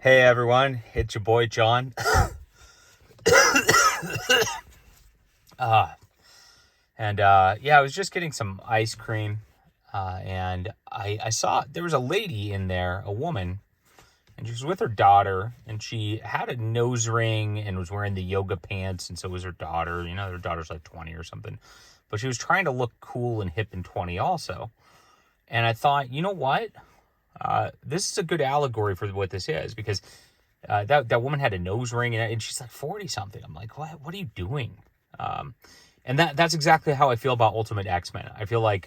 Hey everyone, it's your boy John. uh, I was just getting some ice cream, and I saw there was a lady in there, a woman, and she was with her daughter, and she had a nose ring and was wearing the yoga pants, and so was her daughter. You know, her daughter's like 20 or something, but she was trying to look cool and hip and 20 also. And I thought, you know what? This is a good allegory for what this is, because that woman had a nose ring, and she's like 40 something. I'm like, what are you doing? And that's exactly how I feel about Ultimate X-Men. I feel like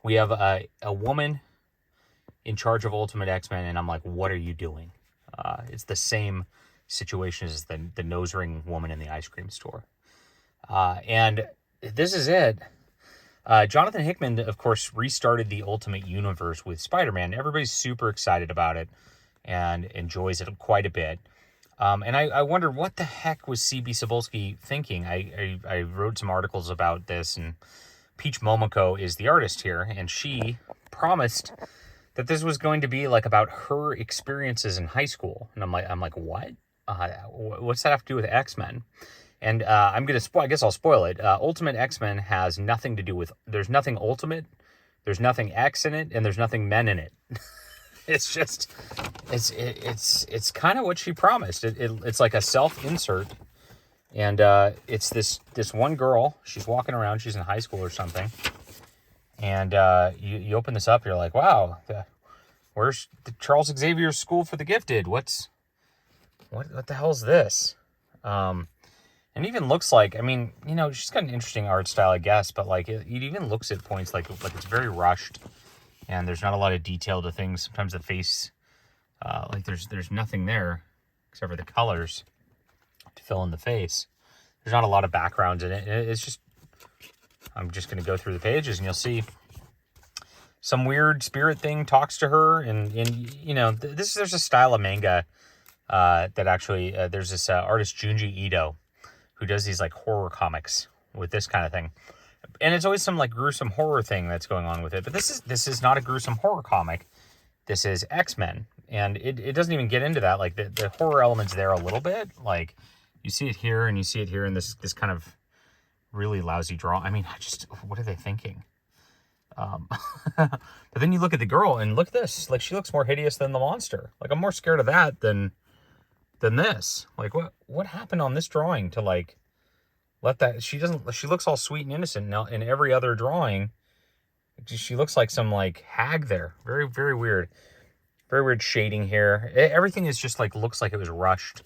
we have a woman in charge of Ultimate X-Men, and I'm like, what are you doing? It's the same situation as the nose ring woman in the ice cream store. And this is it. Jonathan Hickman, of course, restarted the Ultimate Universe with Spider-Man. Everybody's super excited about it and enjoys it quite a bit. And I wonder, what the heck was C.B. Cebulski thinking? I wrote some articles about this, and Peach Momoko is the artist here, and she promised that this was going to be like about her experiences in high school. And I'm like, what? What's that have to do with X-Men? And I'm going to I guess I'll spoil it. Ultimate X-Men has nothing to do with, there's nothing Ultimate, there's nothing X in it, and there's nothing men in it. It's just, it's kind of what she promised. It's like a self-insert, and it's this one girl. She's walking around. She's in high school or something, and you open this up. You're like, wow, where's the Charles Xavier School for the Gifted? What the hell's this? And even looks like, I mean, you know, she's got an interesting art style, I guess, but like it even looks at points like it's very rushed. And there's not a lot of detail to things. Sometimes the face, like there's nothing there except for the colors to fill in the face. There's not a lot of background in it. It's just, I'm just going to go through the pages, and you'll see some weird spirit thing talks to her. And you know, there's a style of manga that actually, there's this artist Junji Ito who does these like horror comics with this kind of thing. And it's always some like gruesome horror thing that's going on with it. But this is not a gruesome horror comic. This is X-Men. And it doesn't even get into that. Like the horror element's there a little bit. Like you see it here and you see it here in this kind of really lousy draw. I mean, what are they thinking? But then you look at the girl and look at this. Like, she looks more hideous than the monster. Like, I'm more scared of that than this. Like, what happened on this drawing to like let that, she looks all sweet and innocent. Now in every other drawing, she looks like some like hag there. Very, very weird. Very weird shading here. Everything is just like, looks like it was rushed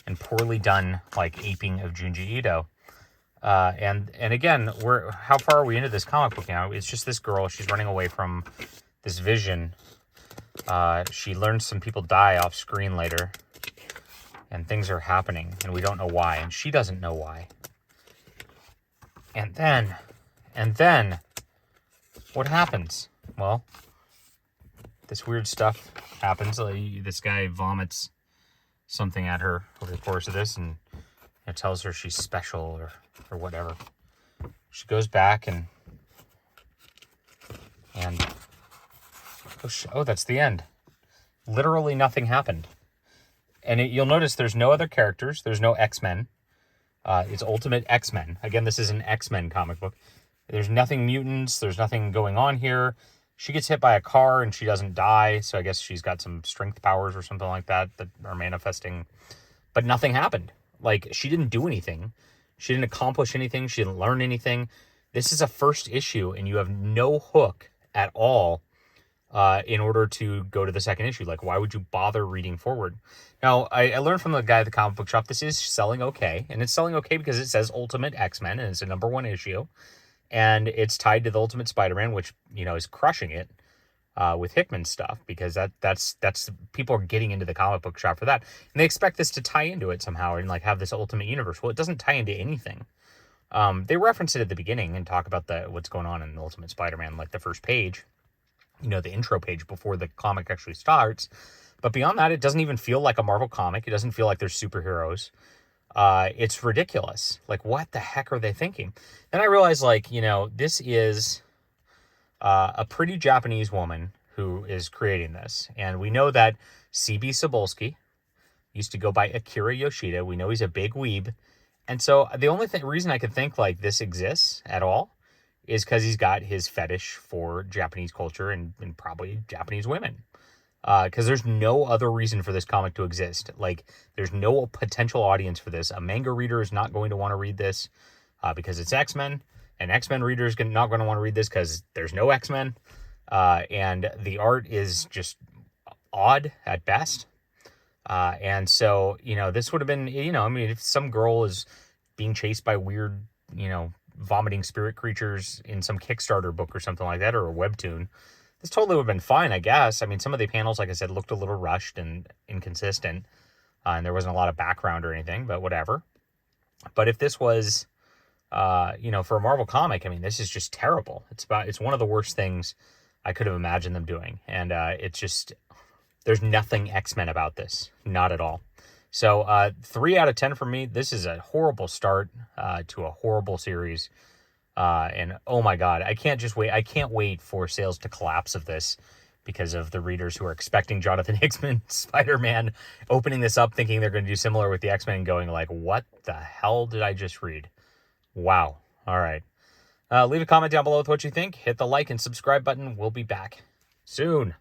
and poorly done, like aping of Junji Ito. And again, how far are we into this comic book now? It's just this girl. She's running away from this vision. She learns some people die off screen later, and things are happening, and we don't know why, and she doesn't know why. And then, what happens? Well, this weird stuff happens. This guy vomits something at her over the course of this, and it tells her she's special or whatever. She goes back and that's the end. Literally nothing happened. And you'll notice there's no other characters. There's no X-Men. It's Ultimate X-Men. Again, this is an X-Men comic book. There's nothing mutants. There's nothing going on here. She gets hit by a car and she doesn't die. So I guess she's got some strength powers or something like that are manifesting. But nothing happened. Like, she didn't do anything. She didn't accomplish anything. She didn't learn anything. This is a first issue, and you have no hook at all in order to go to the second issue. Like, why would you bother reading forward? Now, I learned from the guy at the comic book shop, this is selling okay. And it's selling okay because it says Ultimate X-Men, and it's a #1 issue. And it's tied to the Ultimate Spider-Man, which, you know, is crushing it with Hickman stuff, because that's people are getting into the comic book shop for that. And they expect this to tie into it somehow and like have this Ultimate Universe. Well, it doesn't tie into anything. They reference it at the beginning and talk about what's going on in the Ultimate Spider-Man, like the first page, you know, the intro page before the comic actually starts. But beyond that, it doesn't even feel like a Marvel comic. It doesn't feel like there's superheroes. It's ridiculous. Like, what the heck are they thinking? Then I realized, like, you know, this is a pretty Japanese woman who is creating this. And we know that C.B. Cebulski, used to go by Akira Yoshida. We know he's a big weeb. And so the only reason I could think like this exists at all is because he's got his fetish for Japanese culture and probably Japanese women. Because there's no other reason for this comic to exist. Like, there's no potential audience for this. A manga reader is not going to want to read this because it's X-Men. An X-Men reader is not going to want to read this because there's no X-Men. And the art is just odd at best. And so, this would have been, I mean, if some girl is being chased by weird, vomiting spirit creatures in some Kickstarter book or something like that, or a webtoon, this totally would have been fine, I guess. I mean, some of the panels, like I said, looked a little rushed and inconsistent, and there wasn't a lot of background or anything, but whatever. But if this was, for a Marvel comic, I mean, this is just terrible. It's one of the worst things I could have imagined them doing. And it's just, there's nothing X-Men about this. Not at all. So 3 out of 10 for me. This is a horrible start to a horrible series. And oh my God, I can't wait. I can't wait for sales to collapse of this because of the readers who are expecting Jonathan Hickman, Spider-Man, opening this up, thinking they're going to do similar with the X-Men and going like, what the hell did I just read? Wow. All right. Leave a comment down below with what you think. Hit the like and subscribe button. We'll be back soon.